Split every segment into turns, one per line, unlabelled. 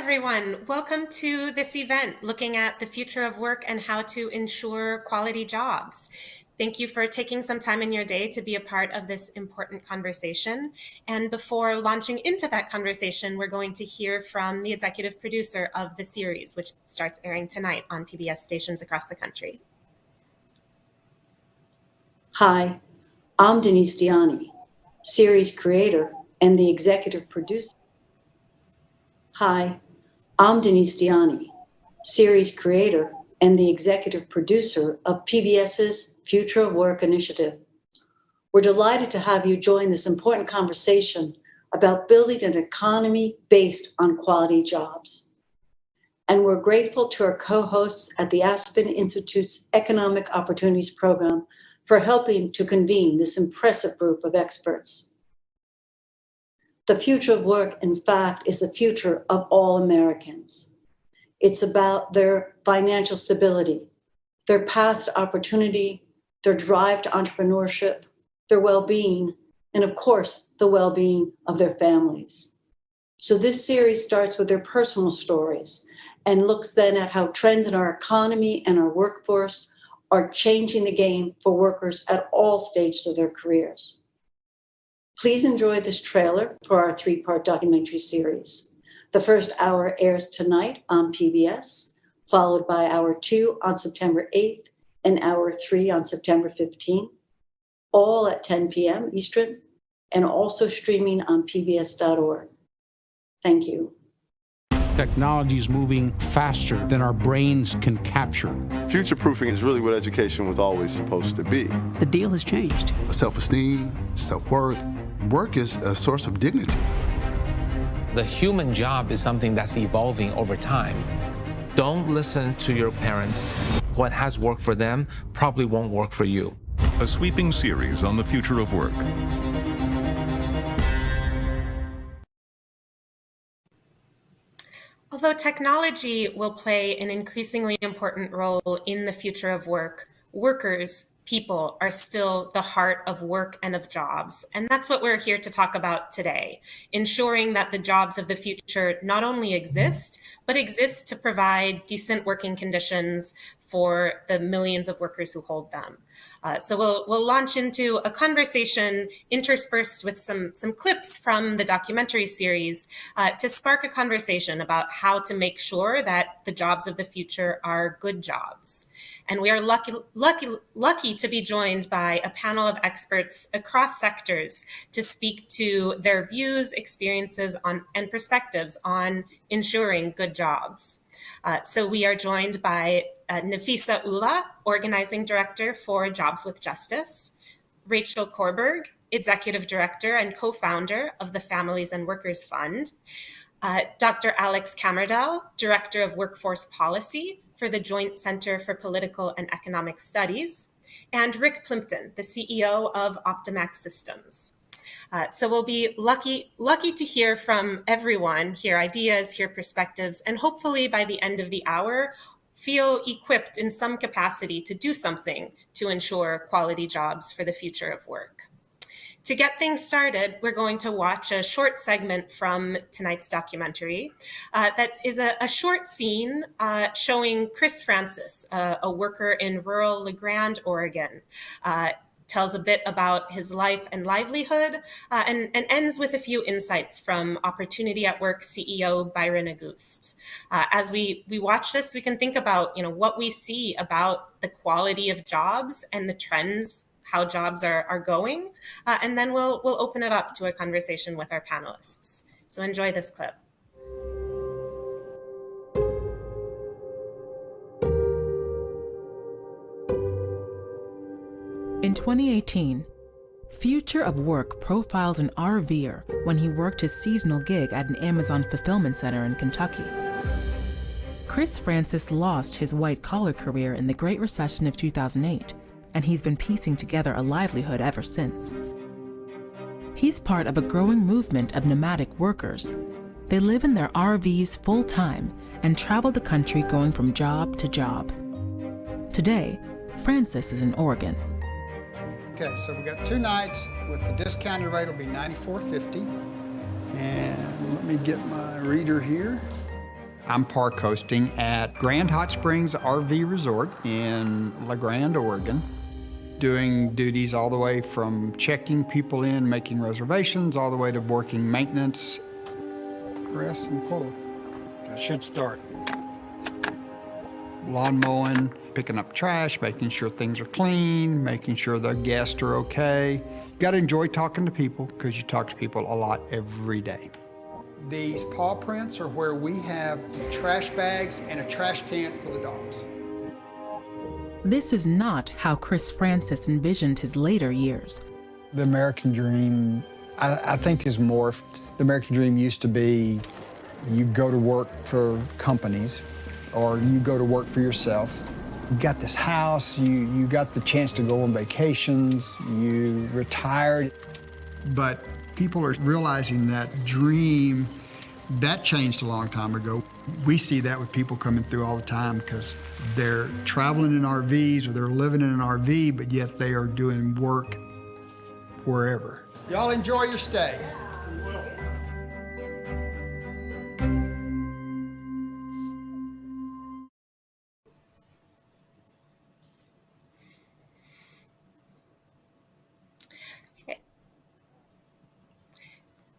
everyone. Welcome to this event looking at the future of work and how to ensure quality jobs. Thank you for taking some time in your day to be a part of this important conversation. And before launching into that conversation, we're going to hear from the executive producer of the series, which starts airing tonight on PBS stations across the country.
Hi, I'm Denise Diani, series creator and the executive producer. Hi, I'm Denise Diani, series creator and the executive producer of PBS's Future of Work initiative. We're delighted to have you join this important conversation about building an economy based on quality jobs. And we're grateful to our co-hosts at the Aspen Institute's Economic Opportunities Program for helping to convene this impressive group of experts. The future of work, in fact, is the future of all Americans. It's about their financial stability, their paths to opportunity, their drive to entrepreneurship, their well-being, and of course, the well-being of their families. So this series starts with their personal stories and looks then at how trends in our economy and our workforce are changing the game for workers at all stages of their careers. Please enjoy this trailer for our three-part documentary series. The first hour airs tonight on PBS, followed by hour 2 on September 8th and hour 3 on September 15th, all at 10 p.m. Eastern, and also streaming on pbs.org. Thank you.
Technology is moving faster than our brains can capture.
Future-proofing is really what education was always supposed to be.
The deal has changed.
Self-esteem, self-worth. Work is a source of dignity.
The human job is something that's evolving over time. Don't listen to your parents. What has worked for them probably won't work for you.
A sweeping series on the future of work.
Although technology will play an increasingly important role in the future of work, workers, people, are still the heart of work and of jobs. And that's what we're here to talk about today, ensuring that the jobs of the future not only exist, but exist to provide decent working conditions for the millions of workers who hold them. So we'll launch into a conversation interspersed with some clips from the documentary series to spark a conversation about how to make sure that the jobs of the future are good jobs. And we are lucky to be joined by a panel of experts across sectors to speak to their views, experiences and perspectives on ensuring good jobs. So we are joined by Nafisah Ullah, Organizing Director for Jobs with Justice, Rachel Korberg, Executive Director and Co-founder of the Families and Workers Fund, Dr. Alex Camardelle, Director of Workforce Policy for the Joint Center for Political and Economic Studies, and Rick Plympton, the CEO of Optimax Systems. So we'll be lucky to hear from everyone, hear ideas, hear perspectives, and hopefully by the end of the hour, feel equipped in some capacity to do something to ensure quality jobs for the future of work. To get things started, we're going to watch a short segment from tonight's documentary that is a short scene showing Chris Francis, a worker in rural LeGrand, Oregon. Tells a bit about his life and livelihood, and ends with a few insights from Opportunity at Work CEO Byron Auguste. As we watch this, we can think about what we see about the quality of jobs and the trends, how jobs are going, and then we'll open it up to a conversation with our panelists. So enjoy this clip.
In 2018, Future of Work profiled an RVer when he worked his seasonal gig at an Amazon fulfillment center in Kentucky. Chris Francis lost his white-collar career in the Great Recession of 2008, and he's been piecing together a livelihood ever since. He's part of a growing movement of nomadic workers. They live in their RVs full-time and travel the country going from job to job. Today, Francis is in Oregon.
Okay, so we got 2 nights with the discounted rate will be $94.50. And let me get my reader here. I'm park hosting at Grand Hot Springs RV Resort in La Grande, Oregon, doing duties all the way from checking people in, making reservations, all the way to working maintenance. Press and pull. Should start. Lawn mowing, picking up trash, making sure things are clean, making sure the guests are okay. You gotta enjoy talking to people because you talk to people a lot every day. These paw prints are where we have trash bags and a trash can for the dogs.
This is not how Chris Francis envisioned his later years.
The American dream, I think, is morphed. The American dream used to be you go to work for companies or you go to work for yourself. You got this house, you got the chance to go on vacations, you retired. But people are realizing that dream, that changed a long time ago. We see that with people coming through all the time because they're traveling in RVs or they're living in an RV, but yet they are doing work wherever. Y'all enjoy your stay.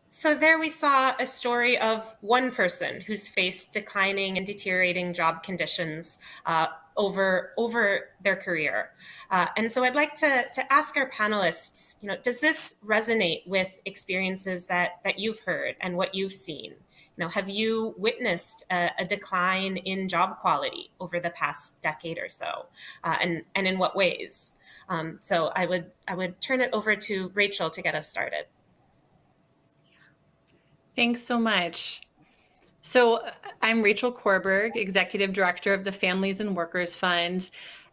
So there we saw a story of one person who's faced declining and deteriorating job conditions over their career. And so I'd like to ask our panelists, does this resonate with experiences that you've heard and what you've seen? Have you witnessed a decline in job quality over the past decade or so? And in what ways? So I would turn it over to Rachel to get us started.
Thanks so much. So I'm Rachel Korberg, Executive Director of the Families and Workers Fund.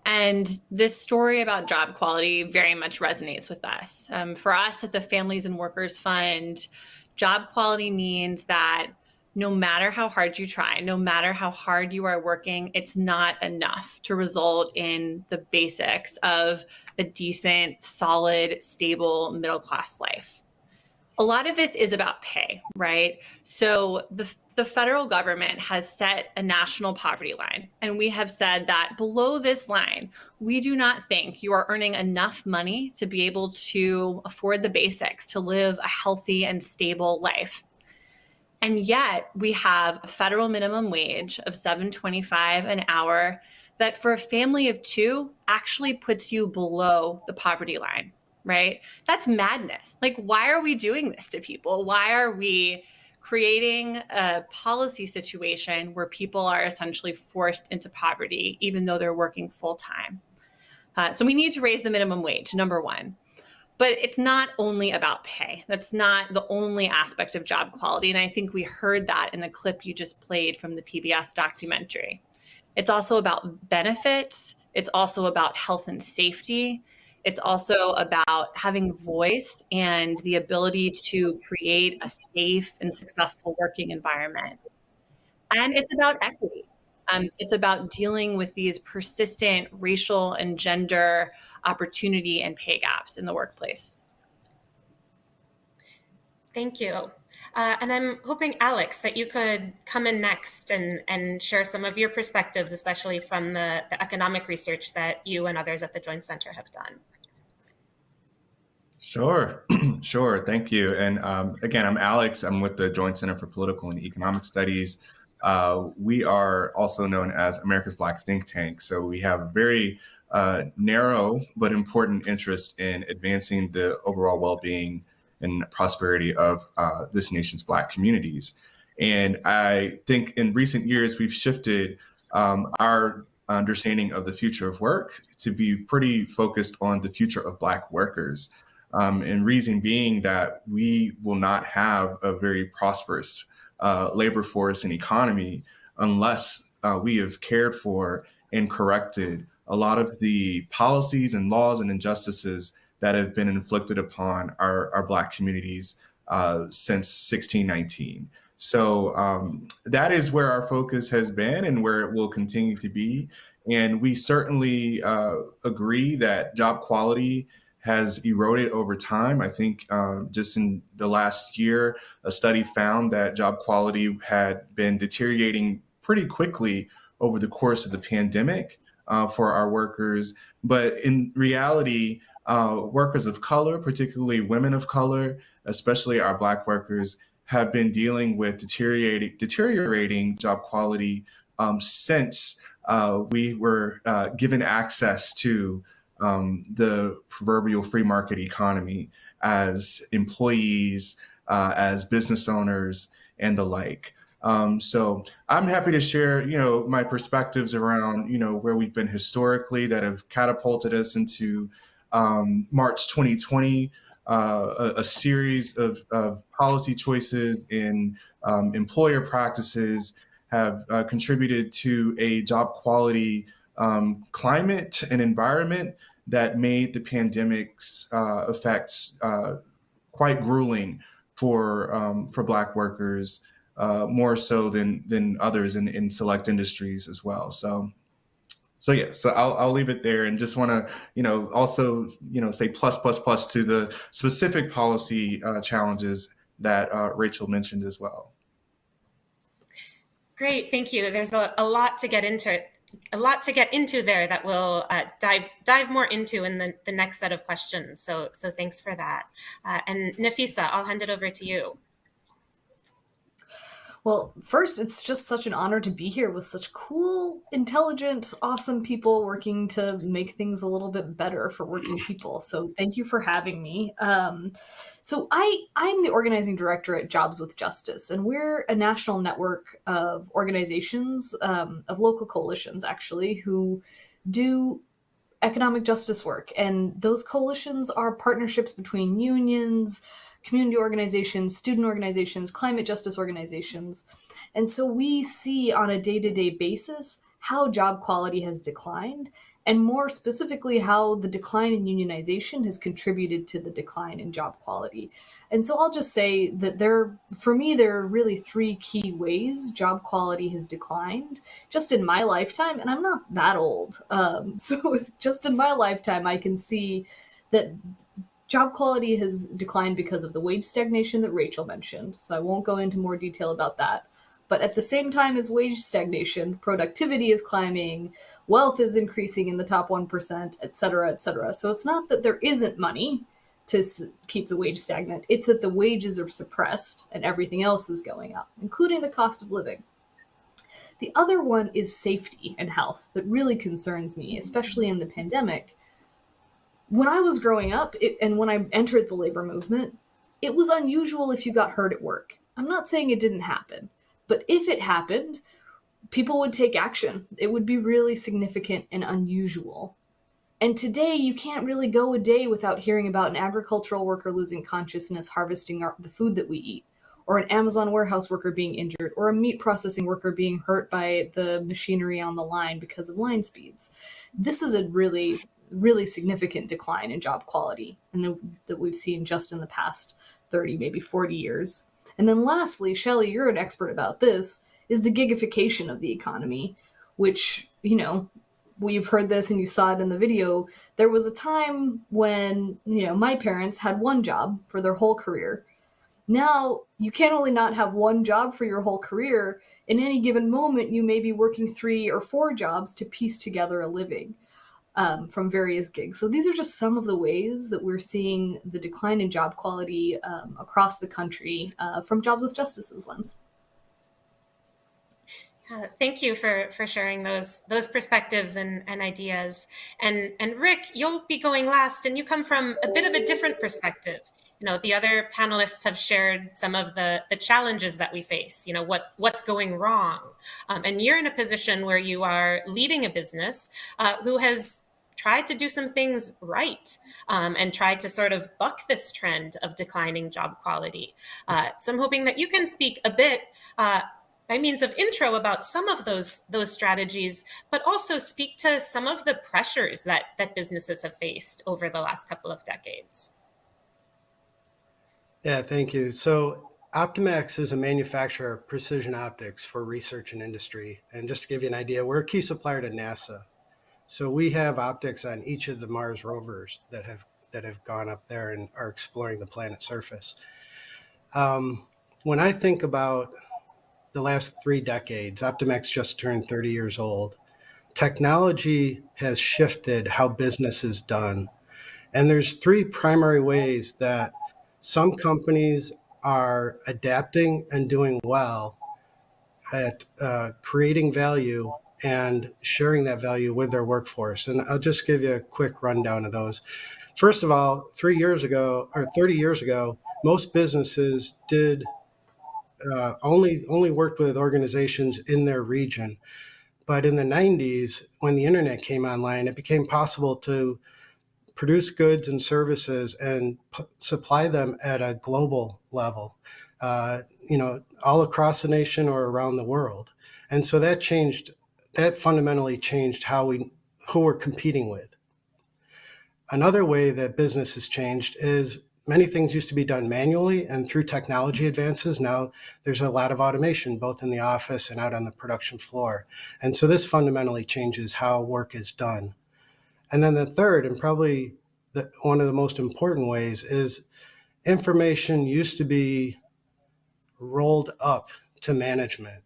And this story about job quality very much resonates with us. For us at the Families and Workers Fund, job quality means that no matter how hard you try, no matter how hard you are working, it's not enough to result in the basics of a decent, solid, stable, middle-class life. A lot of this is about pay, right? So the federal government has set a national poverty line, and we have said that below this line, we do not think you are earning enough money to be able to afford the basics to live a healthy and stable life. And yet we have a federal minimum wage of $7.25 an hour that for a family of two actually puts you below the poverty line. Right? That's madness. Like, why are we doing this to people? Why are we creating a policy situation where people are essentially forced into poverty, even though they're working full time? So we need to raise the minimum wage, number one. But it's not only about pay. That's not the only aspect of job quality. And I think we heard that in the clip you just played from the PBS documentary. It's also about benefits. It's also about health and safety. It's also about having voice and the ability to create a safe and successful working environment. And it's about equity. It's about dealing with these persistent racial and gender opportunity and pay gaps in the workplace.
Thank you. And I'm hoping, Alex, that you could come in next and share some of your perspectives, especially from the economic research that you and others at the Joint Center have done.
Sure. Sure. Thank you. And again, I'm Alex. I'm with the Joint Center for Political and Economic Studies. We are also known as America's Black Think Tank. So we have a very narrow but important interest in advancing the overall well-being and prosperity of this nation's Black communities. And I think in recent years, we've shifted our understanding of the future of work to be pretty focused on the future of Black workers. And reason being that we will not have a very prosperous labor force and economy unless we have cared for and corrected a lot of the policies and laws and injustices that have been inflicted upon our Black communities since 1619. So that is where our focus has been and where it will continue to be. And we certainly agree that job quality has eroded over time. I think just in the last year, a study found that job quality had been deteriorating pretty quickly over the course of the pandemic for our workers. But in reality, workers of color, particularly women of color, especially our Black workers, have been dealing with deteriorating job quality since we were given access to the proverbial free market economy as employees, as business owners, and the like. So I'm happy to share, my perspectives around, where we've been historically that have catapulted us into March 2020, a series of policy choices in employer practices have contributed to a job quality climate and environment that made the pandemic's effects quite grueling for Black workers, more so than others in select industries as well. So I'll leave it there, and just want to also say plus to the specific policy challenges that Rachel mentioned as well.
Great, thank you. There's a lot to get into. A lot to get into there that we'll dive more into in the next set of questions. So thanks for that. And Nafisah, I'll hand it over to you.
Well, first, it's just such an honor to be here with such cool, intelligent, awesome people working to make things a little bit better for working people. So thank you for having me. So I'm the organizing director at Jobs with Justice, and we're a national network of organizations, of local coalitions, actually, who do economic justice work. And those coalitions are partnerships between unions, community organizations, student organizations, climate justice organizations. And so we see on a day-to-day basis how job quality has declined, and more specifically, how the decline in unionization has contributed to the decline in job quality. And so I'll just say that for me, there are really three key ways job quality has declined just in my lifetime, and I'm not that old. So just in my lifetime, I can see that job quality has declined because of the wage stagnation that Rachel mentioned, so I won't go into more detail about that. But at the same time as wage stagnation, productivity is climbing, wealth is increasing in the top 1%, et cetera, et cetera. So it's not that there isn't money to keep the wage stagnant, it's that the wages are suppressed and everything else is going up, including the cost of living. The other one is safety and health that really concerns me, especially in the pandemic. When I was growing up, and when I entered the labor movement, it was unusual if you got hurt at work. I'm not saying it didn't happen, but if it happened, people would take action. It would be really significant and unusual. And today, you can't really go a day without hearing about an agricultural worker losing consciousness harvesting the food that we eat, or an Amazon warehouse worker being injured, or a meat processing worker being hurt by the machinery on the line because of line speeds. This is a really significant decline in job quality and that we've seen just in the past 30, maybe 40 years. And then lastly, Shelly, you're an expert about this, is the gigification of the economy, which, we've heard this and you saw it in the video. There was a time when, my parents had one job for their whole career. Now, you can't only not have one job for your whole career. In any given moment, you may be working 3 or 4 jobs to piece together a living. From various gigs. So these are just some of the ways that we're seeing the decline in job quality across the country from Jobs with Justice's lens.
Thank you for sharing those perspectives and ideas. And Rick, you'll be going last, and you come from a bit of a different perspective. The other panelists have shared some of the challenges that we face, what's going wrong. And you're in a position where you are leading a business who has tried to do some things right and tried to sort of buck this trend of declining job quality. So I'm hoping that you can speak a bit by means of intro about some of those strategies, but also speak to some of the pressures that businesses have faced over the last couple of decades.
Yeah, thank you. So Optimax is a manufacturer of precision optics for research and industry. And just to give you an idea, we're a key supplier to NASA. So we have optics on each of the Mars rovers that have gone up there and are exploring the planet's surface. When I think about the last 3 decades. Optimax just turned 30 years old. Technology has shifted how business is done. And there's 3 primary ways that some companies are adapting and doing well at creating value and sharing that value with their workforce. And I'll just give you a quick rundown of those. First of all, 3 years ago or 30 years ago, most businesses did only worked with organizations in their region. But in the 90s, when the internet came online, it became possible to produce goods and services and supply them at a global level, all across the nation or around the world. And so that fundamentally changed who we're competing with. Another way that business has changed is many things used to be done manually, and through technology advances, now there's a lot of automation, both in the office and out on the production floor. And so this fundamentally changes how work is done. And then the third, and probably one of the most important ways, is information used to be rolled up to management.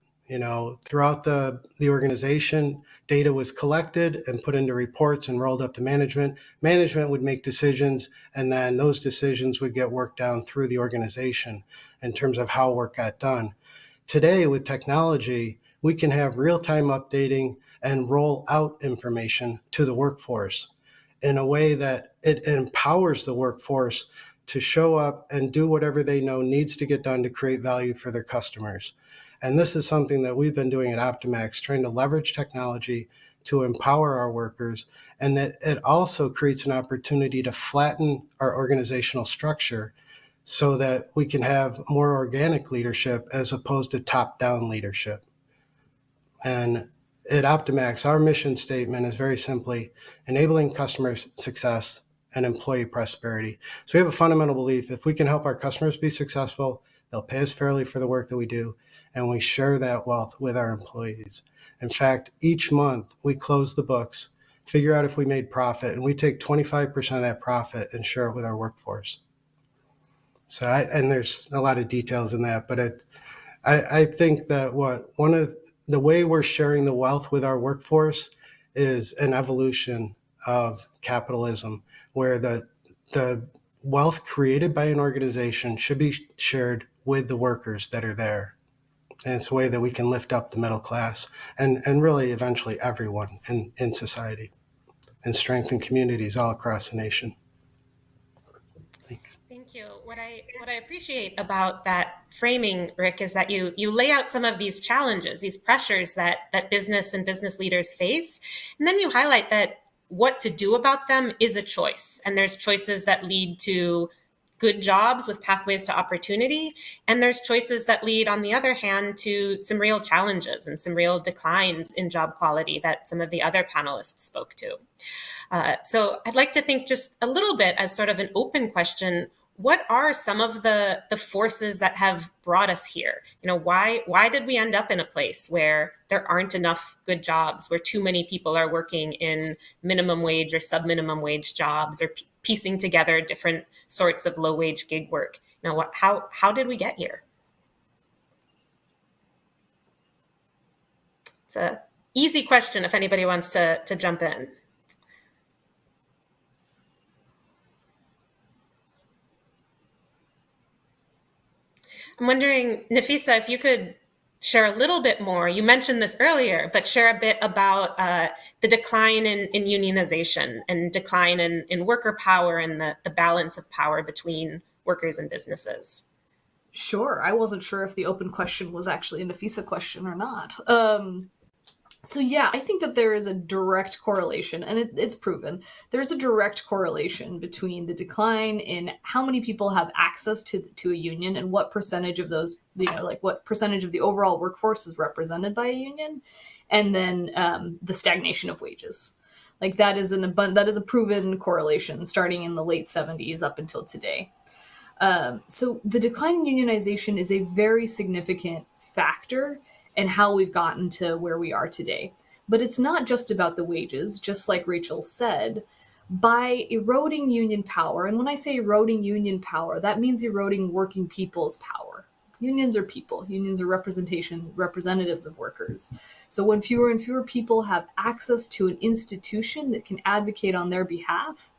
Throughout the organization, data was collected and put into reports and rolled up to management. Management would make decisions, and then those decisions would get worked down through the organization in terms of how work got done. Today, with technology, we can have real-time updating and roll out information to the workforce in a way that it empowers the workforce to show up and do whatever they know needs to get done to create value for their customers. And this is something that we've been doing at Optimax, trying to leverage technology to empower our workers, and that it also creates an opportunity to flatten our organizational structure so that we can have more organic leadership as opposed to top-down leadership. And at Optimax, our mission statement is very simply enabling customer success and employee prosperity. So we have a fundamental belief: if we can help our customers be successful, they'll pay us fairly for the work that we do, and we share that wealth with our employees. In fact, each month we close the books, figure out if we made profit, and we take 25% of that profit and share it with our workforce. So, and there's a lot of details in that, but I think that one of the way we're sharing the wealth with our workforce is an evolution of capitalism, where the wealth created by an organization should be shared with the workers that are there. And it's a way that we can lift up the middle class and really eventually everyone in society, and strengthen communities all across the nation. Thanks.
Thank you. What I appreciate about that framing, Rick, is that you lay out some of these challenges, these pressures that business and business leaders face, and then you highlight that what to do about them is a choice. And there's choices that lead to good jobs with pathways to opportunity. And there's choices that lead, on the other hand, to some real challenges and some real declines in job quality that some of the other panelists spoke to. So I'd like to think just a little bit as sort of an open question: what are some of the forces that have brought us here? Why did we end up in a place where there aren't enough good jobs, where too many people are working in minimum wage or sub-minimum wage jobs, or piecing together different sorts of low-wage gig work? How did we get here? It's an easy question if anybody wants to jump in. I'm wondering, Nafisah, if you could share a little bit more. You mentioned this earlier, but share a bit about the decline in unionization and decline in worker power and the balance of power between workers and businesses.
Sure. I wasn't sure if the open question was actually a Nafisah question or not. So yeah, I think that there is a direct correlation, and it's proven. There's a direct correlation between the decline in how many people have access to a union and what percentage of those, what percentage of the overall workforce is represented by a union, and then the stagnation of wages. That is a proven correlation starting in the late 70s up until today. So the decline in unionization is a very significant factor and how we've gotten to where we are today. But it's not just about the wages, just like Rachel said. By eroding union power, and when I say eroding union power, that means eroding working people's power. Unions are people. Unions are representatives of workers. So when fewer and fewer people have access to an institution that can advocate on their behalf,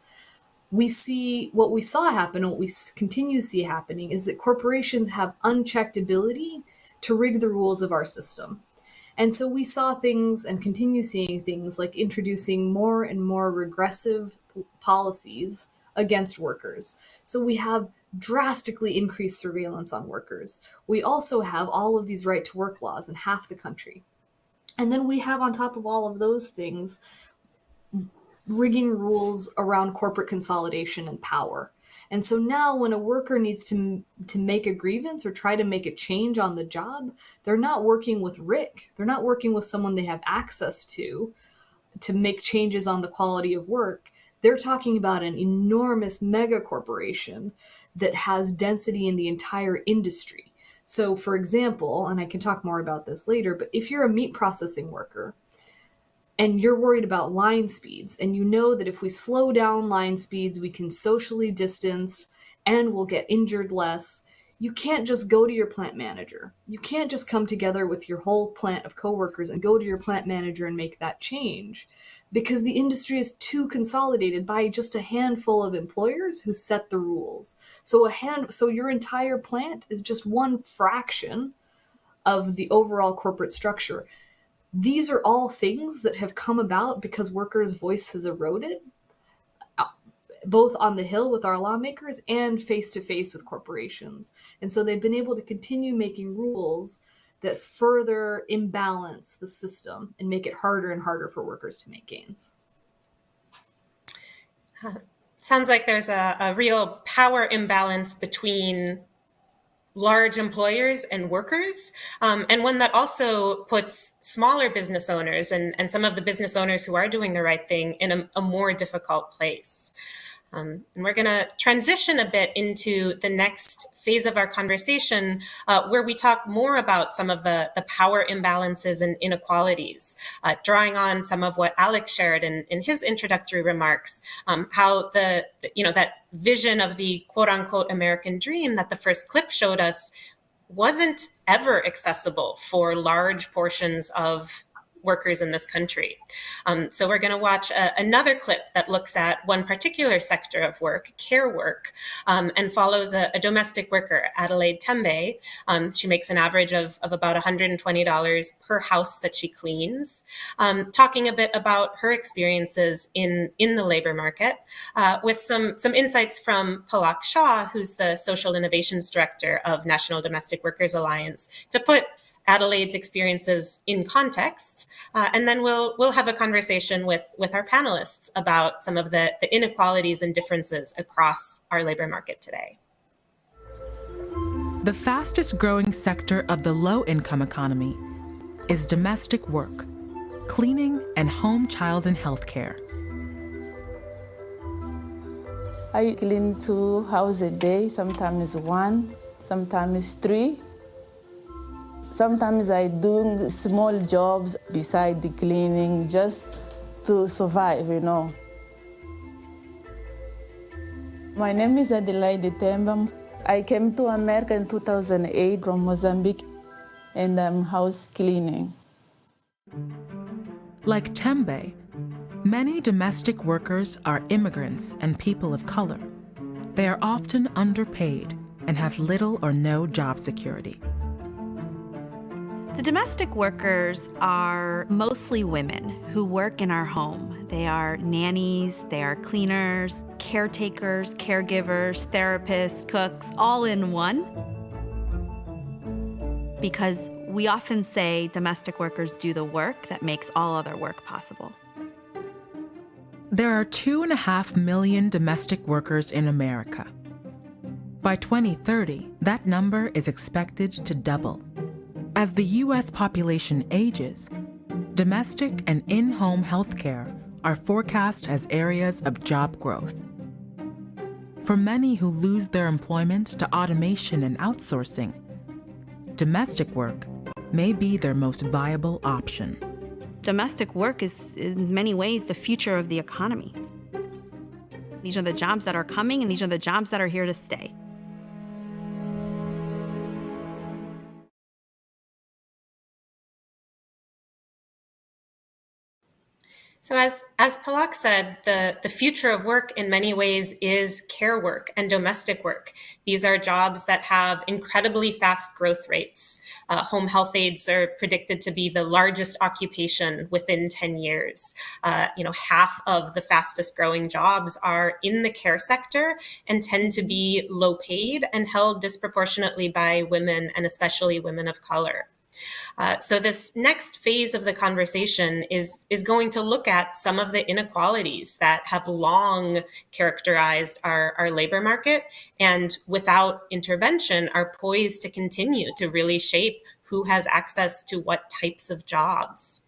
we see what we saw happen, and what we continue to see happening is that corporations have unchecked ability to rig the rules of our system. And so we saw things and continue seeing things like introducing more and more regressive policies against workers. So we have drastically increased surveillance on workers. We also have all of these right to work laws in half the country. And then we have on top of all of those things, rigging rules around corporate consolidation and power. And so now when a worker needs to make a grievance or try to make a change on the job, they're not working with Rick. They're not working with someone they have access to make changes on the quality of work. They're talking about an enormous mega corporation that has density in the entire industry. So for example, and I can talk more about this later, but if you're a meat processing worker, and you're worried about line speeds, and you know that if we slow down line speeds, we can socially distance and we'll get injured less, you can't just go to your plant manager. You can't just come together with your whole plant of coworkers and go to your plant manager and make that change, because the industry is too consolidated by just a handful of employers who set the rules. So your entire plant is just one fraction of the overall corporate structure. These are all things that have come about because workers' voice has eroded, both on the Hill with our lawmakers and face-to-face with corporations. And so they've been able to continue making rules that further imbalance the system and make it harder and harder for workers to make gains.
Sounds like there's a real power imbalance between large employers and workers, and one that also puts smaller business owners and some of the business owners who are doing the right thing in a more difficult place. And we're going to transition a bit into the next phase of our conversation, where we talk more about some of the power imbalances and inequalities, drawing on some of what Alex shared in his introductory remarks, how that vision of the quote unquote American dream that the first clip showed us wasn't ever accessible for large portions of workers in this country. So we're going to watch another clip that looks at one particular sector of work, care work, and follows a domestic worker, Adelaide Tembe. She makes an average of about $120 per house that she cleans, talking a bit about her experiences in the labor market, with some insights from Palak Shah, who's the Social Innovations Director of National Domestic Workers Alliance, to put Adelaide's experiences in context, and then we'll have a conversation with our panelists about some of the inequalities and differences across our labor market today.
The fastest growing sector of the low-income economy is domestic work, cleaning, and home, child, and health care.
I clean 2 houses a day, sometimes 1, sometimes 3. Sometimes I do small jobs beside the cleaning just to survive, My name is Adelaide Tembe. I came to America in 2008 from Mozambique, and I'm house cleaning.
Like Tembe, many domestic workers are immigrants and people of color. They are often underpaid and have little or no job security.
The domestic workers are mostly women who work in our home. They are nannies, they are cleaners, caretakers, caregivers, therapists, cooks, all in one. Because we often say domestic workers do the work that makes all other work possible.
There are 2.5 million domestic workers in America. By 2030, that number is expected to double. As the U.S. population ages, domestic and in-home healthcare are forecast as areas of job growth. For many who lose their employment to automation and outsourcing, domestic work may be their most viable option.
Domestic work is, in many ways, the future of the economy. These are the jobs that are coming, and these are the jobs that are here to stay.
So as Palak said, the future of work in many ways is care work and domestic work. These are jobs that have incredibly fast growth rates. Home health aides are predicted to be the largest occupation within 10 years. Half of the fastest growing jobs are in the care sector and tend to be low paid and held disproportionately by women, and especially women of color. So this next phase of the conversation is going to look at some of the inequalities that have long characterized our labor market, and without intervention are poised to continue to really shape who has access to what types of jobs.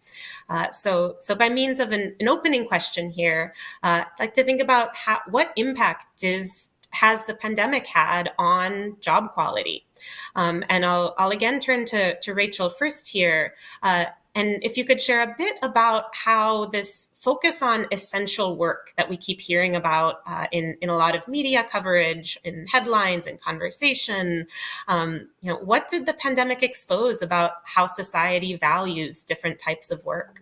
So by means of an opening question here, I'd like to think about what impact has the pandemic had on job quality? And I'll again turn to Rachel first here. And if you could share a bit about how this focus on essential work that we keep hearing about in a lot of media coverage, in headlines and conversation, what did the pandemic expose about how society values different types of work?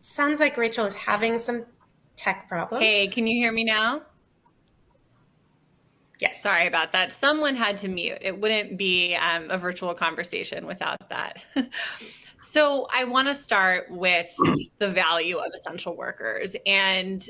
Sounds like Rachel is having some tech problems.
Hey, can you hear me now?
Yes.
Sorry about that. Someone had to mute. It wouldn't be a virtual conversation without that. So I want to start with the value of essential workers and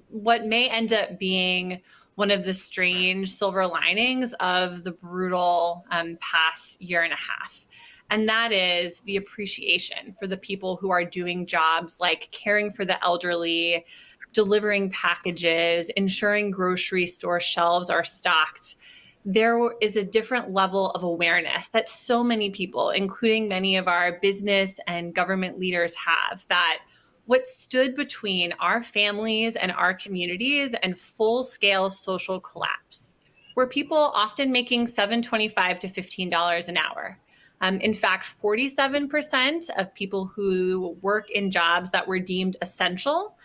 what may end up being one of the strange silver linings of the brutal past year and a half. And that is the appreciation for the people who are doing jobs like caring for the elderly, delivering packages, ensuring grocery store shelves are stocked. There is a different level of awareness that so many people, including many of our business and government leaders, have, that what stood between our families and our communities and full-scale social collapse were people often making $7.25 to $15 an hour. In fact, 47% of people who work in jobs that were deemed essential,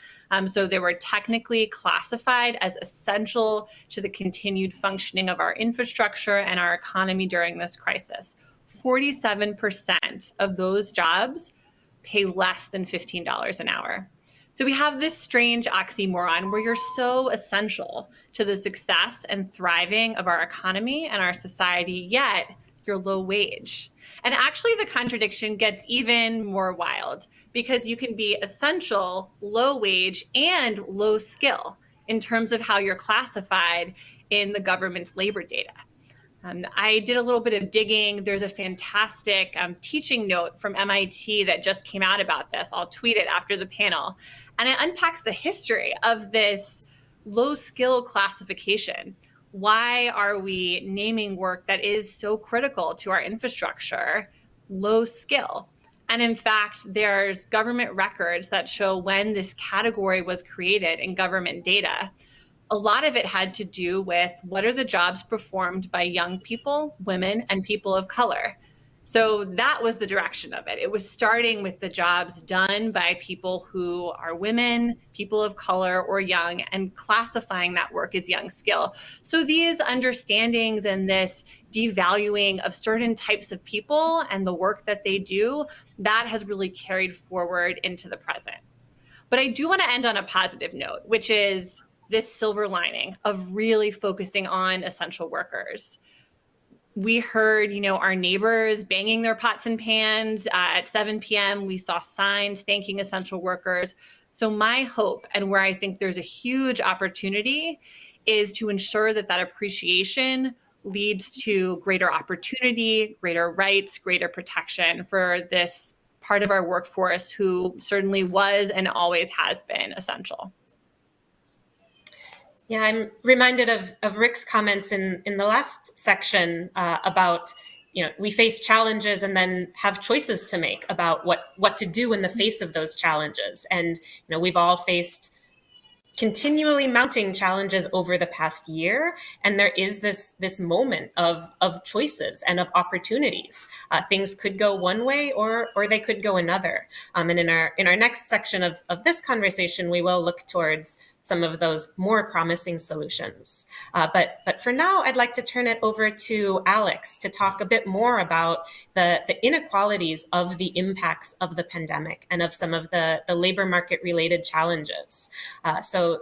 so they were technically classified as essential to the continued functioning of our infrastructure and our economy during this crisis, 47% of those jobs pay less than $15 an hour. So we have this strange oxymoron where you're so essential to the success and thriving of our economy and our society, yet you're low wage. And actually the contradiction gets even more wild, because you can be essential, low wage, and low skill in terms of how you're classified in the government's labor data. I did a little bit of digging. There's a fantastic teaching note from MIT that just came out about this. I'll tweet it after the panel. And it unpacks the history of this low skill classification. Why are we naming work that is so critical to our infrastructure low skill? And in fact, there's government records that show when this category was created in government data. A lot of it had to do with what are the jobs performed by young people, women, and people of color. So that was the direction of it. It was starting with the jobs done by people who are women, people of color, or young, and classifying that work as young skill. So these understandings and this devaluing of certain types of people and the work that they do, that has really carried forward into the present. But I do want to end on a positive note, which is this silver lining of really focusing on essential workers. We heard, our neighbors banging their pots and pans at 7 p.m. We saw signs thanking essential workers. So my hope, and where I think there's a huge opportunity, is to ensure that that appreciation leads to greater opportunity, greater rights, greater protection for this part of our workforce who certainly was and always has been essential.
Yeah, I'm reminded of Rick's comments in the last section about, we face challenges and then have choices to make about what to do in the face of those challenges. And, we've all faced continually mounting challenges over the past year, and there is this moment of choices and of opportunities. Things could go one way or they could go another. And in our next section of this conversation, we will look towards some of those more promising solutions. But for now, I'd like to turn it over to Alex to talk a bit more about the inequalities of the impacts of the pandemic and of some of the labor market related challenges. So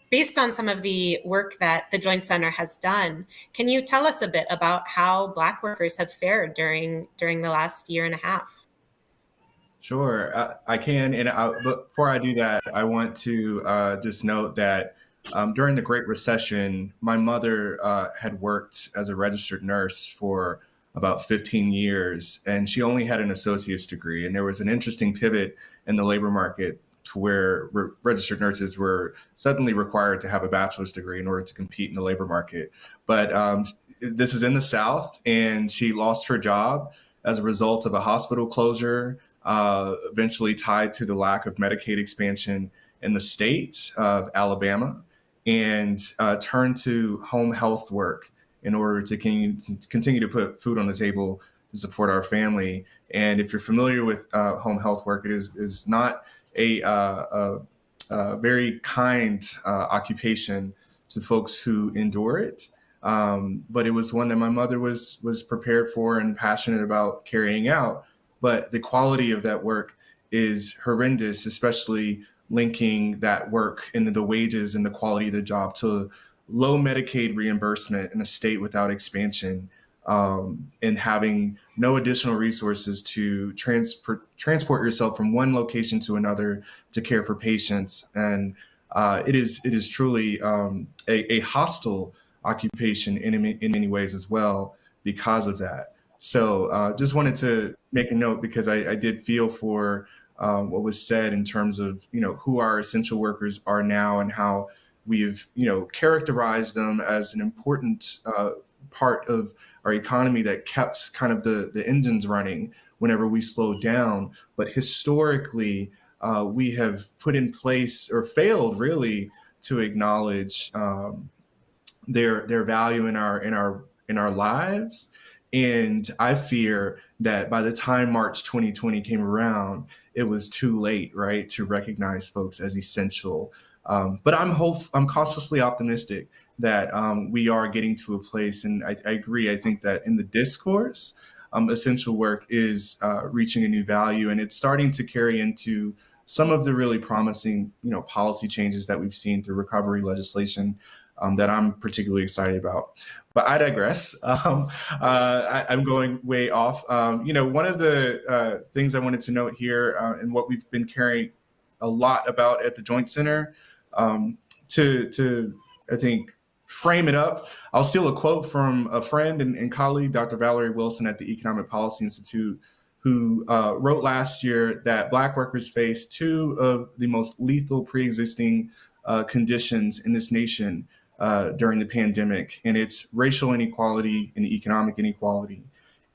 based on some of the work that the Joint Center has done, can you tell us a bit about how Black workers have fared during the last year and a half?
Sure, I can. But before I do that, I want to just note that during the Great Recession, my mother had worked as a registered nurse for about 15 years, and she only had an associate's degree. And there was an interesting pivot in the labor market to where registered nurses were suddenly required to have a bachelor's degree in order to compete in the labor market. But this is in the South, and she lost her job as a result of a hospital closure, eventually tied to the lack of Medicaid expansion in the state of Alabama, and turned to home health work in order to continue to put food on the table to support our family. And if you're familiar with home health work, it is not a very kind occupation to folks who endure it. But it was one that my mother was prepared for and passionate about carrying out. But the quality of that work is horrendous, especially linking that work and the wages and the quality of the job to low Medicaid reimbursement in a state without expansion, and having no additional resources to transport yourself from one location to another to care for patients. And it is truly a hostile occupation in many ways as well because of that. So just wanted to make a note because I did feel for what was said in terms of, who our essential workers are now and how we've, characterized them as an important part of our economy that kept kind of the engines running whenever we slowed down. But historically, we have put in place or failed really to acknowledge their value in our lives. And I fear that by the time March 2020 came around, it was too late, right, to recognize folks as essential. But I'm cautiously optimistic that we are getting to a place, and I agree. I think that in the discourse, essential work is reaching a new value, and it's starting to carry into some of the really promising, policy changes that we've seen through recovery legislation that I'm particularly excited about. But I digress. I'm going way off. One of the things I wanted to note here and what we've been caring a lot about at the Joint Center, to I think, frame it up, I'll steal a quote from a friend and colleague, Dr. Valerie Wilson at the Economic Policy Institute, who wrote last year that Black workers face two of the most lethal pre-existing conditions in this nation during the pandemic, and it's racial inequality and economic inequality.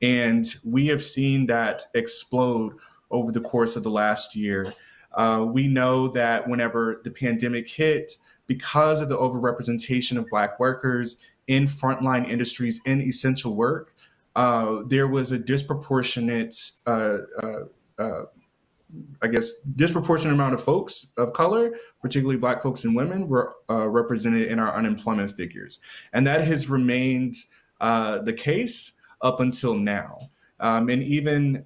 And we have seen that explode over the course of the last year. We know that whenever the pandemic hit, because of the overrepresentation of Black workers in frontline industries in essential work, there was a disproportionate disproportionate amount of folks of color, particularly Black folks and women, were represented in our unemployment figures. And that has remained the case up until now. But even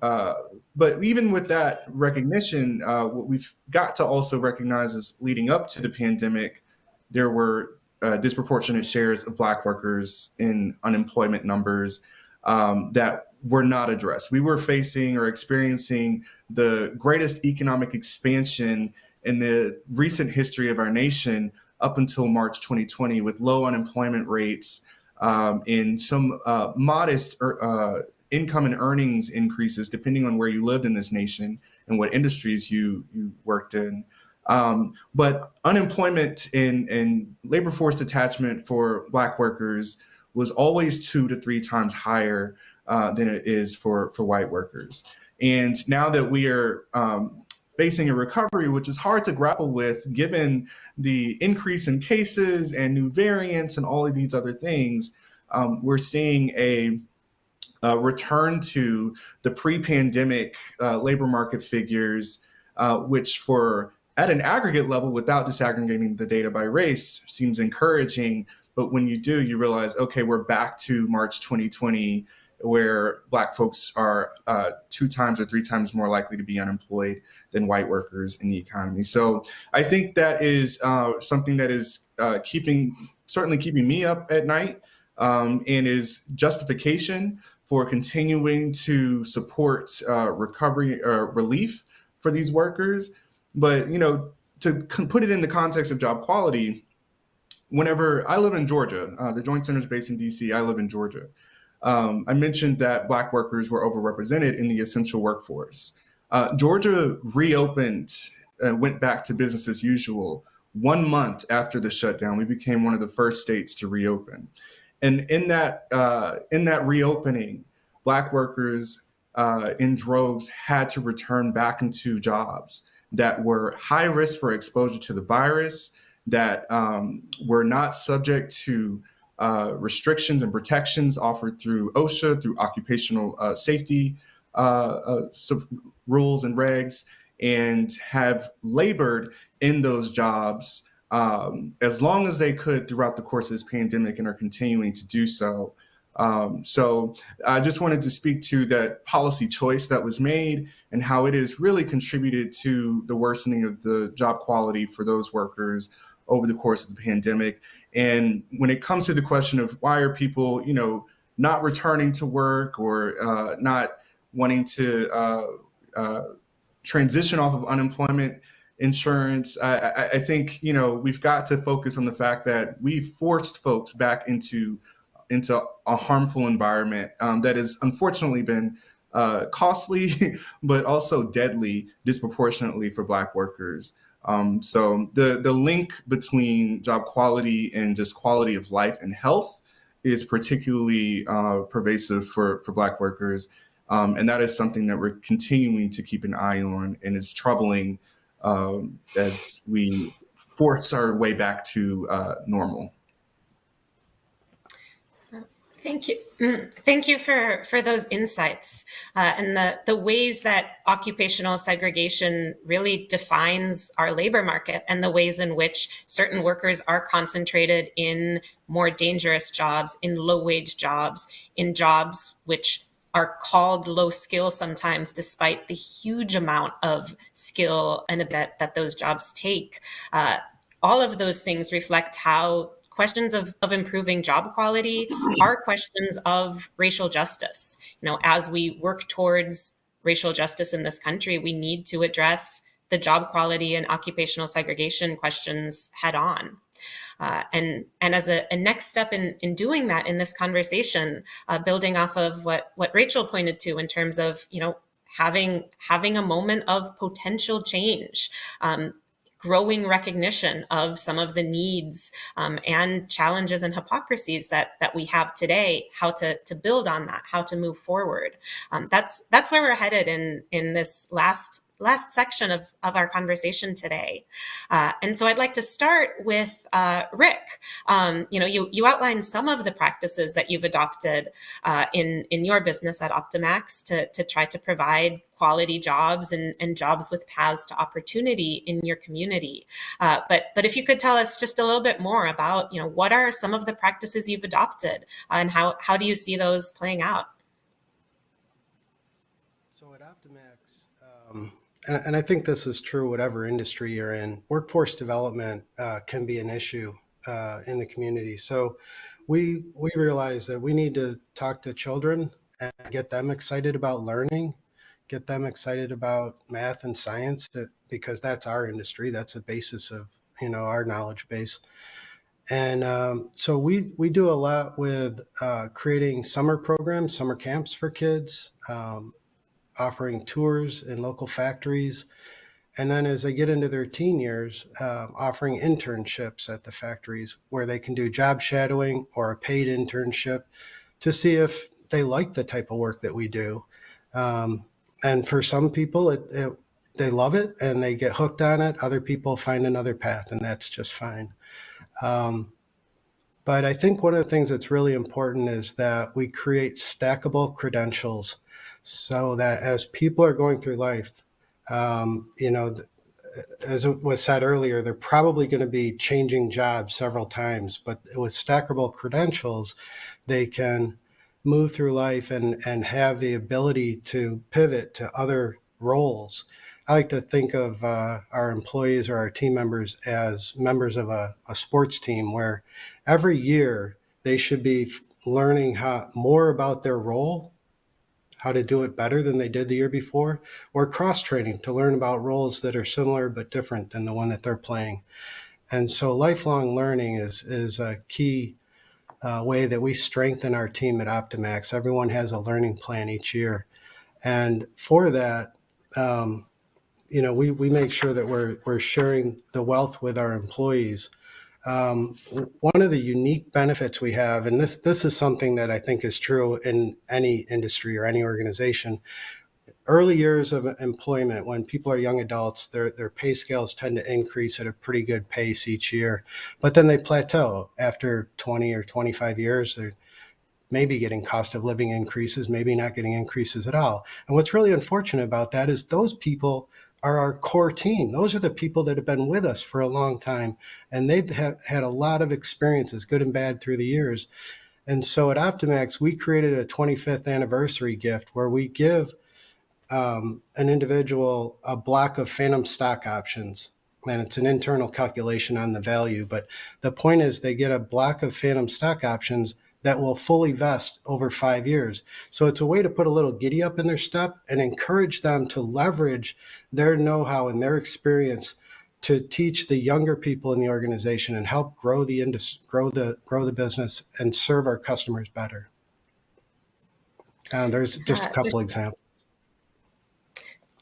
with that recognition, what we've got to also recognize is leading up to the pandemic, there were disproportionate shares of Black workers in unemployment numbers that were not addressed. We were facing or experiencing the greatest economic expansion in the recent history of our nation up until March 2020, with low unemployment rates and some modest income and earnings increases, depending on where you lived in this nation and what industries you worked in. But unemployment and labor force detachment for Black workers was always 2 to 3 times higher than it is for white workers. And now that we are facing a recovery, which is hard to grapple with given the increase in cases and new variants and all of these other things. We're seeing a return to the pre-pandemic labor market figures, which for at an aggregate level, without disaggregating the data by race, seems encouraging. But when you do, you realize, okay, we're back to March 2020, where Black folks are 2 times or 3 times more likely to be unemployed than white workers in the economy. So I think that is something that is certainly keeping me up at night, and is justification for continuing to support recovery or relief for these workers. But, to put it in the context of job quality, whenever I live in Georgia, the Joint Center is based in DC, I live in Georgia. I mentioned that Black workers were overrepresented in the essential workforce. Georgia reopened, went back to business as usual 1 month after the shutdown. We became one of the first states to reopen. And in that reopening, Black workers in droves had to return back into jobs that were high risk for exposure to the virus, that were not subject to restrictions and protections offered through OSHA, through occupational safety rules and regs, and have labored in those jobs as long as they could throughout the course of this pandemic and are continuing to do so. So I just wanted to speak to that policy choice that was made and how it has really contributed to the worsening of the job quality for those workers over the course of the pandemic. And when it comes to the question of why are people, not returning to work or not wanting to transition off of unemployment insurance, I think, we've got to focus on the fact that we forced folks back into a harmful environment that has unfortunately been costly, but also deadly disproportionately for Black workers. So the link between job quality and just quality of life and health is particularly pervasive for Black workers. And that is something that we're continuing to keep an eye on, and is troubling as we force our way back to normal.
Thank you. Thank you for those insights and the ways that occupational segregation really defines our labor market, and the ways in which certain workers are concentrated in more dangerous jobs, in low-wage jobs, in jobs which are called low skill sometimes, despite the huge amount of skill and ability that those jobs take. All of those things reflect how questions of improving job quality are questions of racial justice. As we work towards racial justice in this country, we need to address the job quality and occupational segregation questions head on. And as a next step in doing that in this conversation, building off of what Rachel pointed to in terms of, having a moment of potential change, growing recognition of some of the needs and challenges and hypocrisies that we have today, how to build on that, how to move forward. That's where we're headed in this last section of our conversation today. And so I'd like to start with Rick. You outlined some of the practices that you've adopted in your business at Optimax to try to provide quality jobs and jobs with paths to opportunity in your community. But if you could tell us just a little bit more about, what are some of the practices you've adopted and how do you see those playing out?
So at Optimax, and I think this is true whatever industry you're in, workforce development can be an issue in the community. So we realize that we need to talk to children and get them excited about learning, get them excited about math and science, because that's our industry. That's the basis of our knowledge base. And so we do a lot with creating summer programs, summer camps for kids, offering tours in local factories. And then as they get into their teen years, offering internships at the factories where they can do job shadowing or a paid internship to see if they like the type of work that we do. And for some people, they love it and they get hooked on it. Other people find another path, and that's just fine. But I think one of the things that's really important is that we create stackable credentials so that as people are going through life, as it was said earlier, they're probably going to be changing jobs several times, but with stackable credentials, they can move through life and have the ability to pivot to other roles. I like to think of our employees or our team members as members of a sports team where every year they should be learning more about their role, how to do it better than they did the year before, or cross-training to learn about roles that are similar but different than the one that they're playing. And so lifelong learning is a key way that we strengthen our team at Optimax. Everyone has a learning plan each year. And for that, we make sure that we're sharing the wealth with our employees. One of the unique benefits we have, and this is something that I think is true in any industry or any organization, early years of employment, when people are young adults, their pay scales tend to increase at a pretty good pace each year, but then they plateau after 20 or 25 years. They're maybe getting cost of living increases, maybe not getting increases at all. And what's really unfortunate about that is those people are our core team. Those are the people that have been with us for a long time, and they've had a lot of experiences, good and bad, through the years. And so at Optimax, we created a 25th anniversary gift where we give an individual a block of phantom stock options. And it's an internal calculation on the value. But the point is they get a block of phantom stock options that will fully vest over 5 years. So it's a way to put a little giddy up in their step and encourage them to leverage their know-how and their experience to teach the younger people in the organization and help grow the industry, grow the business, and serve our customers better. There's just a couple examples.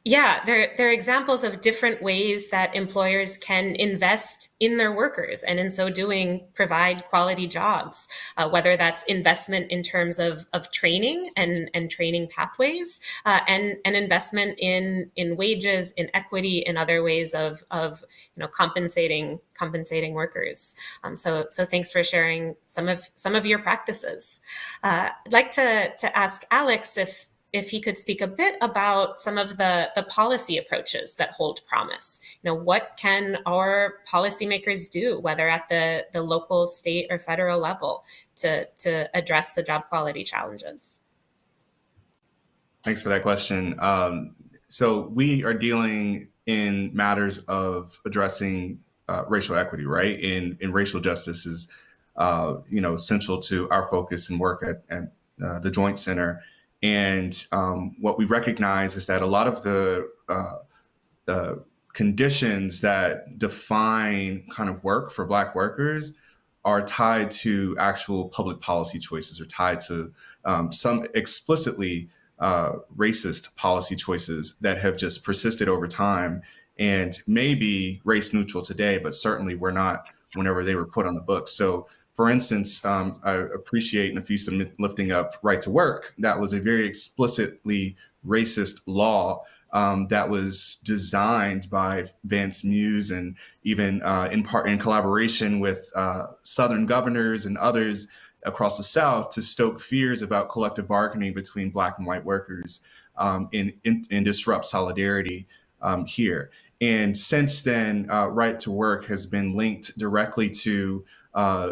Yeah, there are examples of different ways that employers can invest in their workers and in so doing provide quality jobs, whether that's investment in terms of training and training pathways, and investment in wages, in equity, in other ways of compensating workers. So thanks for sharing some of your practices. I'd like to ask Alex if he could speak a bit about some of the policy approaches that hold promise. What can our policymakers do, whether at the local, state, or federal level, to address the job quality challenges?
Thanks for that question. So we are dealing in matters of addressing racial equity, right? And racial justice is, central to our focus and work at the Joint Center. And what we recognize is that a lot of the conditions that define kind of work for Black workers are tied to actual public policy choices, or tied to some explicitly racist policy choices that have just persisted over time and may be race neutral today, but certainly were not whenever they were put on the books. So for instance, I appreciate Nafisah lifting up right to work. That was a very explicitly racist law that was designed by Vance Muse, and even in collaboration with Southern governors and others across the South, to stoke fears about collective bargaining between Black and white workers and disrupt solidarity here. And since then, right to work has been linked directly to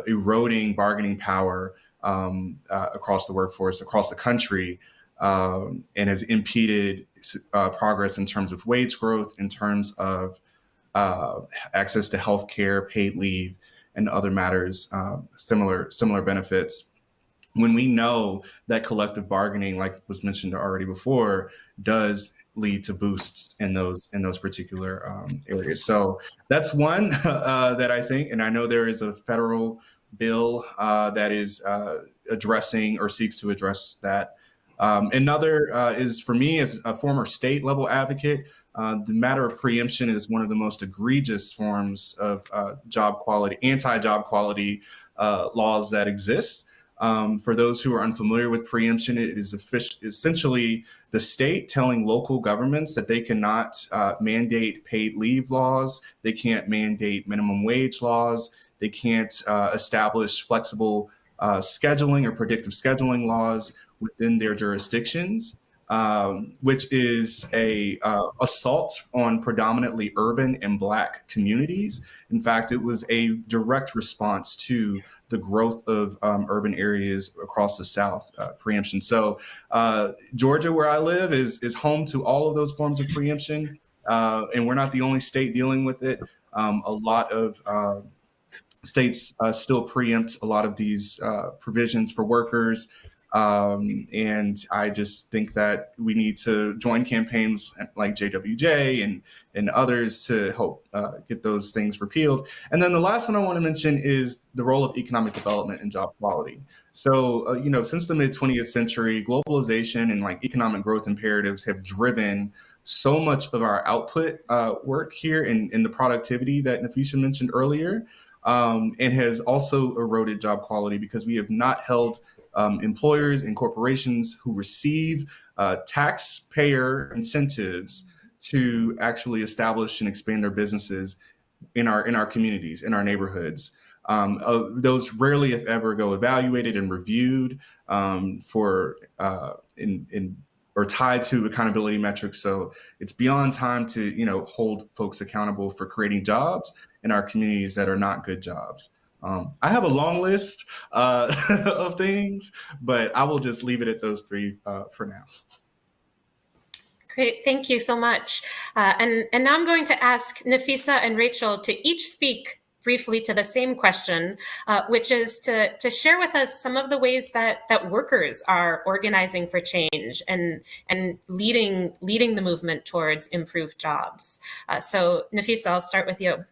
eroding bargaining power across the workforce, across the country, and has impeded progress in terms of wage growth, in terms of access to health care, paid leave, and other matters, similar benefits. When we know that collective bargaining, like was mentioned already before, does lead to boosts in those particular areas. So that's one that I think, and I know there is a federal bill that is addressing or seeks to address that. Another is, for me, as a former state level advocate, the matter of preemption is one of the most egregious forms of job quality, anti-job quality laws that exist. For those who are unfamiliar with preemption, it is essentially the state telling local governments that they cannot mandate paid leave laws, they can't mandate minimum wage laws, they can't establish flexible scheduling or predictive scheduling laws within their jurisdictions, which is a assault on predominantly urban and Black communities. In fact, it was a direct response to the growth of urban areas across the South, preemption. So Georgia, where I live, is home to all of those forms of preemption, and we're not the only state dealing with it. A lot of states still preempt a lot of these provisions for workers. And I just think that we need to join campaigns like JWJ and others to help get those things repealed. And then the last one I want to mention is the role of economic development and job quality. So, since the mid 20th century, globalization and like economic growth imperatives have driven so much of our output work here in the productivity that Nafisah mentioned earlier, and has also eroded job quality because we have not held employers and corporations who receive taxpayer incentives to actually establish and expand their businesses in our communities, in our neighborhoods. Those rarely, if ever, go evaluated and reviewed or tied to accountability metrics. So it's beyond time to hold folks accountable for creating jobs in our communities that are not good jobs. I have a long list of things, but I will just leave it at those three for now.
Great, thank you so much. And now I'm going to ask Nafisah and Rachel to each speak briefly to the same question, which is to share with us some of the ways that workers are organizing for change and leading the movement towards improved jobs. So Nafisah, I'll start with you.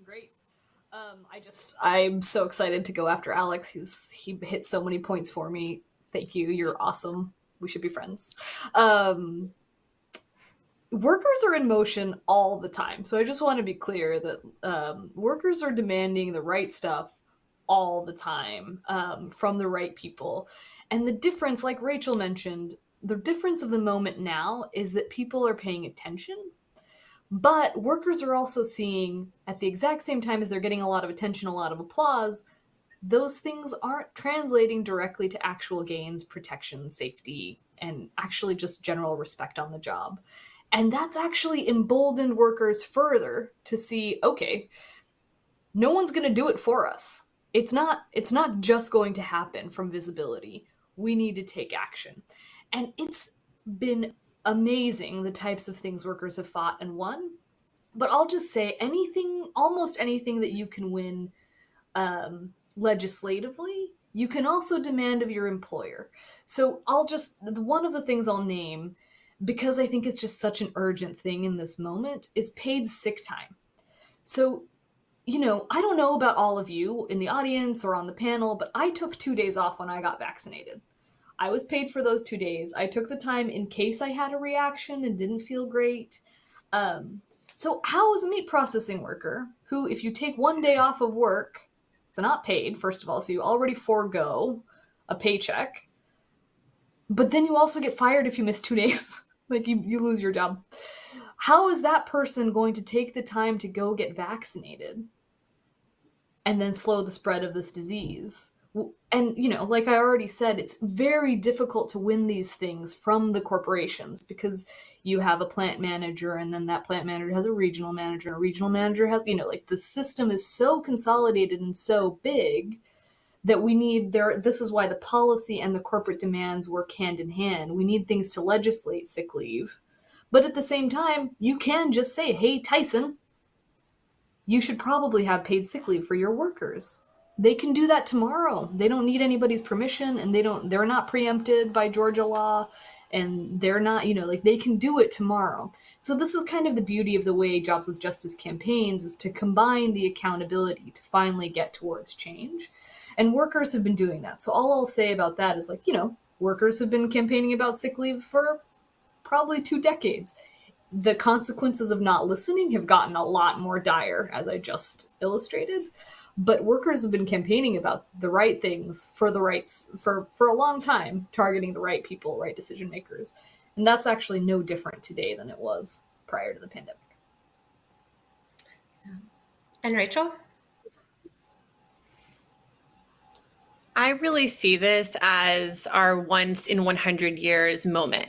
Great. I'm so excited to go after Alex. He hit so many points for me. Thank you. You're awesome. We should be friends. Workers are in motion all the time. So I just want to be clear that workers are demanding the right stuff all the time from the right people. And the difference, like Rachel mentioned, the difference of the moment now is that people are paying attention. But workers are also seeing, at the exact same time as they're getting a lot of attention, a lot of applause, those things aren't translating directly to actual gains, protection, safety, and actually just general respect on the job. And that's actually emboldened workers further to see, okay, no one's going to do it for us. It's not just going to happen from visibility. We need to take action. And it's been amazing the types of things workers have fought and won. But I'll just say almost anything that you can win legislatively, you can also demand of your employer. So one of the things I'll name, because I think it's just such an urgent thing in this moment, is paid sick time. So, I don't know about all of you in the audience or on the panel, but I took 2 days off when I got vaccinated. I was paid for those 2 days. I took the time in case I had a reaction and didn't feel great. So how is a meat processing worker who, if you take 1 day off of work, it's not paid, first of all, so you already forego a paycheck, but then you also get fired if you miss 2 days. Like you lose your job. How is that person going to take the time to go get vaccinated and then slow the spread of this disease? And, like I already said, it's very difficult to win these things from the corporations because you have a plant manager and then that plant manager has a regional manager and a regional manager has, the system is so consolidated and so big that we need this is why the policy and the corporate demands work hand in hand. We need things to legislate sick leave. But at the same time, you can just say, hey, Tyson, you should probably have paid sick leave for your workers. They can do that tomorrow. They don't need anybody's permission and they're not preempted by Georgia law and they're not, they can do it tomorrow. So this is kind of the beauty of the way Jobs with Justice campaigns is to combine the accountability to finally get towards change. And workers have been doing that. So all I'll say about that is workers have been campaigning about sick leave for probably 2 decades. The consequences of not listening have gotten a lot more dire, as I just illustrated. But workers have been campaigning about the right things for the rights for a long time, targeting the right people, right decision makers. And that's actually no different today than it was prior to the pandemic.
And Rachel?
I really see this as our once in 100 years moment.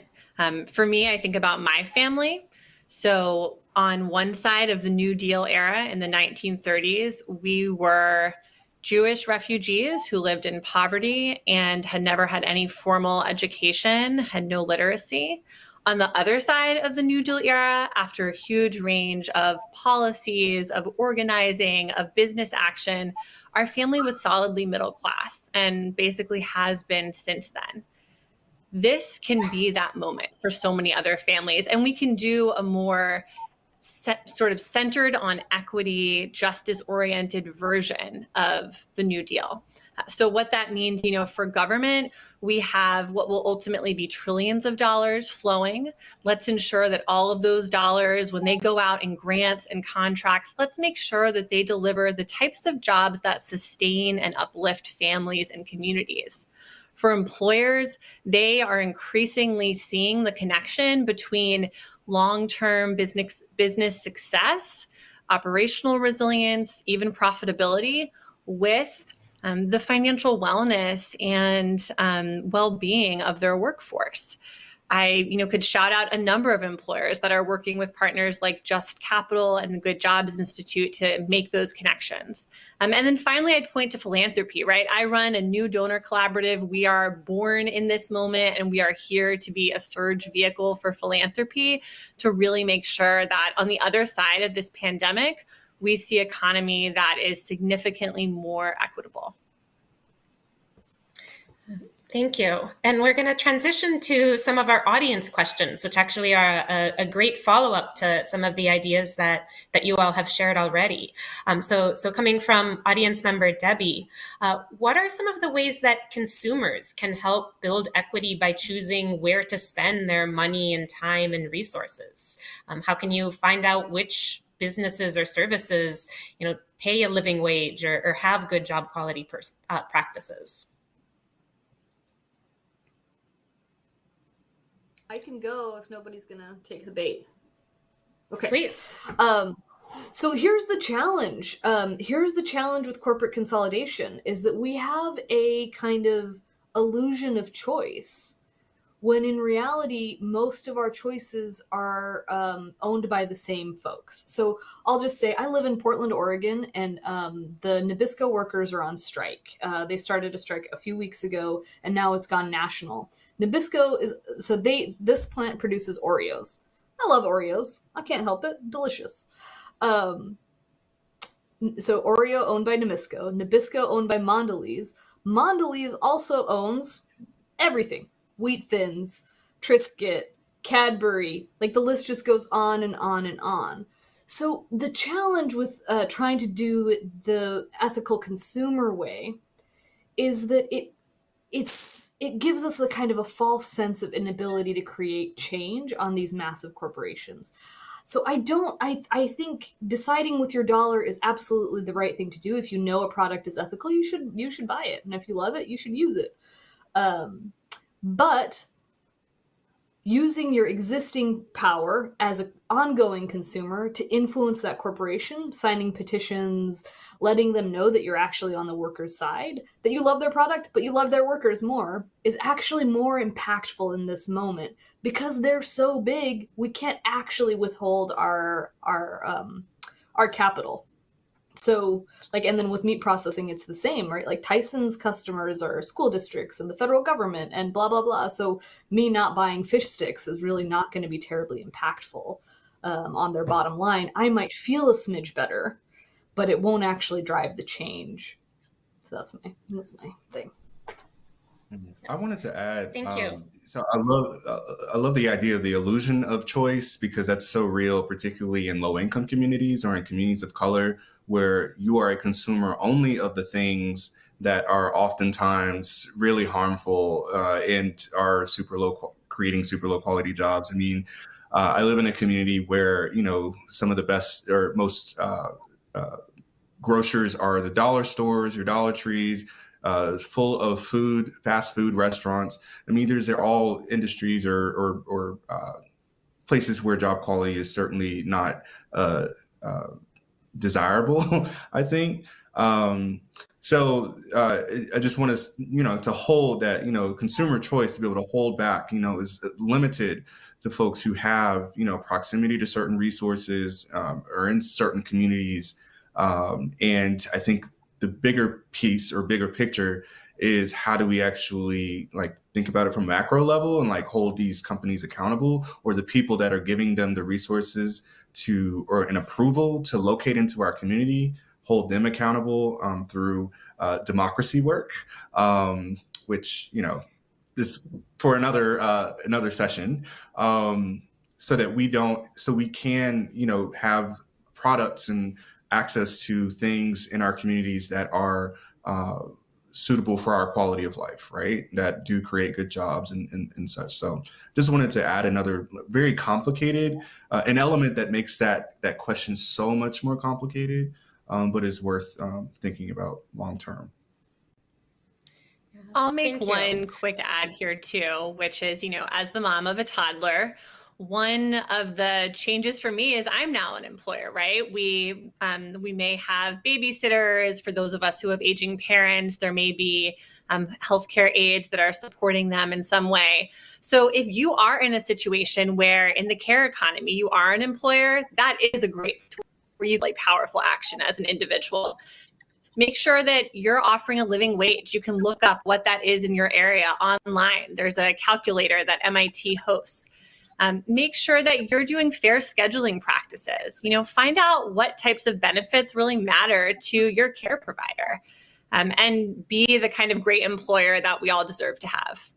For me, I think about my family. So on one side of the New Deal era in the 1930s, we were Jewish refugees who lived in poverty and had never had any formal education, had no literacy. On the other side of the New Deal era, after a huge range of policies, of organizing, of business action, our family was solidly middle class and basically has been since then. This can be that moment for so many other families, and we can do a more sort of centered on equity, justice-oriented version of the New Deal. So what that means, for government, we have what will ultimately be trillions of dollars flowing. Let's ensure that all of those dollars, when they go out in grants and contracts, let's make sure that they deliver the types of jobs that sustain and uplift families and communities. For employers, they are increasingly seeing the connection between long-term business success, operational resilience, even profitability, with the financial wellness and well-being of their workforce. I, could shout out a number of employers that are working with partners like Just Capital and the Good Jobs Institute to make those connections. And then finally, I'd point to philanthropy, right? I run a new donor collaborative. We are born in this moment, and we are here to be a surge vehicle for philanthropy to really make sure that on the other side of this pandemic, we see an economy that is significantly more equitable.
Thank you. And we're going to transition to some of our audience questions, which actually are a great follow-up to some of the ideas that you all have shared already. So coming from audience member Debbie, what are some of the ways that consumers can help build equity by choosing where to spend their money and time and resources? How can you find out which businesses or services, pay a living wage or have good job quality practices?
I can go if nobody's gonna take the bait. Okay.
Please.
So here's the challenge. Here's the challenge with corporate consolidation is that we have a kind of illusion of choice when in reality, most of our choices are owned by the same folks. So I'll just say I live in Portland, Oregon, and the Nabisco workers are on strike. They started a strike a few weeks ago, and now it's gone national. Nabisco this plant produces Oreos. I love Oreos. I can't help it. Delicious. So Oreo owned by Nabisco. Nabisco owned by Mondelez. Mondelez also owns everything. Wheat Thins, Triscuit, Cadbury, like the list just goes on and on and on. So the challenge with trying to do the ethical consumer way is that it gives us a kind of a false sense of inability to create change on these massive corporations. So I think deciding with your dollar is absolutely the right thing to do. If you know a product is ethical, you should buy it. And if you love it, you should use it. But using your existing power as an ongoing consumer to influence that corporation, signing petitions, letting them know that you're actually on the workers' side, that you love their product, but you love their workers more, is actually more impactful in this moment. Because they're so big, we can't actually withhold our capital. So, and then with meat processing, it's the same, right? Like Tyson's customers are school districts and the federal government and blah, blah, blah. So me not buying fish sticks is really not going to be terribly impactful on their bottom line. I might feel a smidge better, but it won't actually drive the change. So that's my thing.
I wanted to add.
Thank you.
So I love the idea of the illusion of choice, because that's so real, particularly in low-income communities or in communities of color, where you are a consumer only of the things that are oftentimes really harmful and are creating super low quality jobs. I mean, I live in a community where some of the best or most grocers are the dollar stores, your Dollar Trees, full of food, fast food restaurants. I mean, they're all industries or places where job quality is certainly not desirable, I think. I just want to, to hold that, consumer choice to be able to hold back, is limited to folks who have, proximity to certain resources or in certain communities. And I think the bigger piece or bigger picture is how do we actually think about it from macro level and hold these companies accountable, or the people that are giving them the resources or an approval to locate into our community, hold them accountable through democracy work, which, this for another session, so that we can, have products and access to things in our communities that are suitable for our quality of life, right? That do create good jobs and such. So just wanted to add another very complicated, an element that makes that question so much more complicated, but is worth thinking about long term.
I'll make one quick add here too, which is, as the mom of a toddler, one of the changes for me is I'm now an employer, right? We may have babysitters for those of us who have aging parents. There may be healthcare aides that are supporting them in some way. So if you are in a situation where in the care economy, you are an employer, that is a great story where you powerful action as an individual. Make sure that you're offering a living wage. You can look up what that is in your area online. There's a calculator that MIT hosts. Make sure that you're doing fair scheduling practices. Find out what types of benefits really matter to your care provider, and be the kind of great employer that we all deserve to have.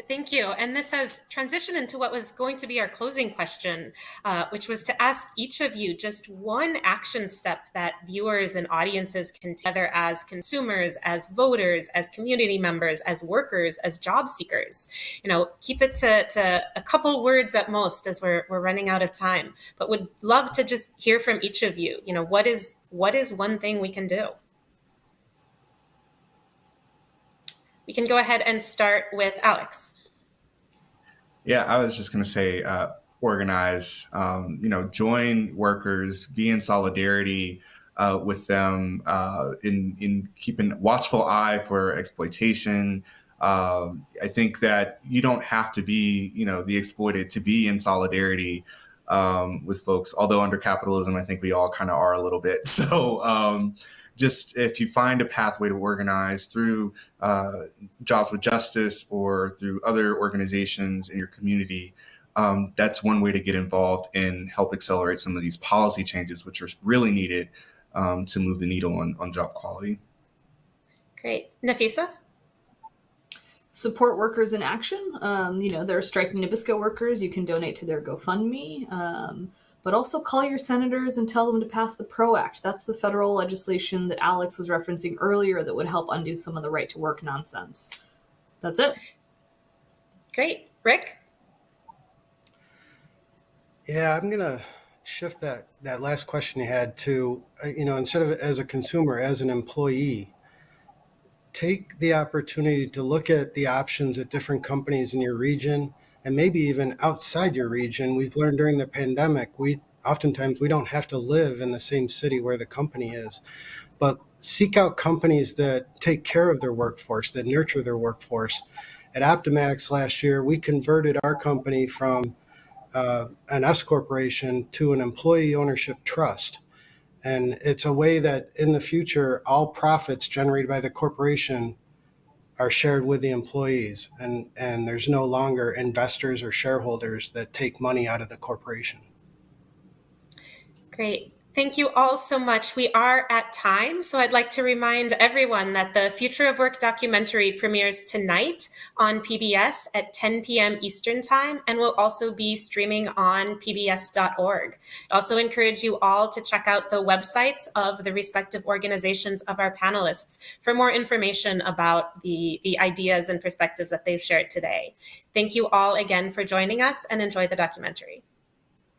Thank you. And this has transitioned into what was going to be our closing question, which was to ask each of you just one action step that viewers and audiences can take, whether as consumers, as voters, as community members, as workers, as job seekers. Keep it to a couple words at most, as we're running out of time, but would love to just hear from each of you. What is one thing we can do? We can go ahead and start with Alex.
Yeah, I was just going to say, organize, join workers, be in solidarity with them, in keeping watchful eye for exploitation. I think that you don't have to be, the exploited to be in solidarity with folks, although under capitalism, I think we all kind of are a little bit. So just if you find a pathway to organize through Jobs with Justice or through other organizations in your community, that's one way to get involved and help accelerate some of these policy changes, which are really needed to move the needle on job quality.
Great. Nafisah?
Support workers in action. There are striking Nabisco workers. You can donate to their GoFundMe. But also call your senators and tell them to pass the PRO Act. That's the federal legislation that Alex was referencing earlier that would help undo some of the right to work nonsense. That's it.
Great. Rick?
Yeah, I'm going to shift that last question you had to, instead of as a consumer, as an employee, take the opportunity to look at the options at different companies in your region and maybe even outside your region. We've learned during the pandemic, oftentimes we don't have to live in the same city where the company is, but seek out companies that take care of their workforce, that nurture their workforce. At Optimax last year, we converted our company from an S corporation to an employee ownership trust. And it's a way that in the future, all profits generated by the corporation are shared with the employees, and there's no longer investors or shareholders that take money out of the corporation.
Great. Thank you all so much. We are at time, so I'd like to remind everyone that the Future of Work documentary premieres tonight on PBS at 10 p.m. Eastern Time, and will also be streaming on pbs.org. I also encourage you all to check out the websites of the respective organizations of our panelists for more information about the ideas and perspectives that they've shared today. Thank you all again for joining us, and enjoy the documentary.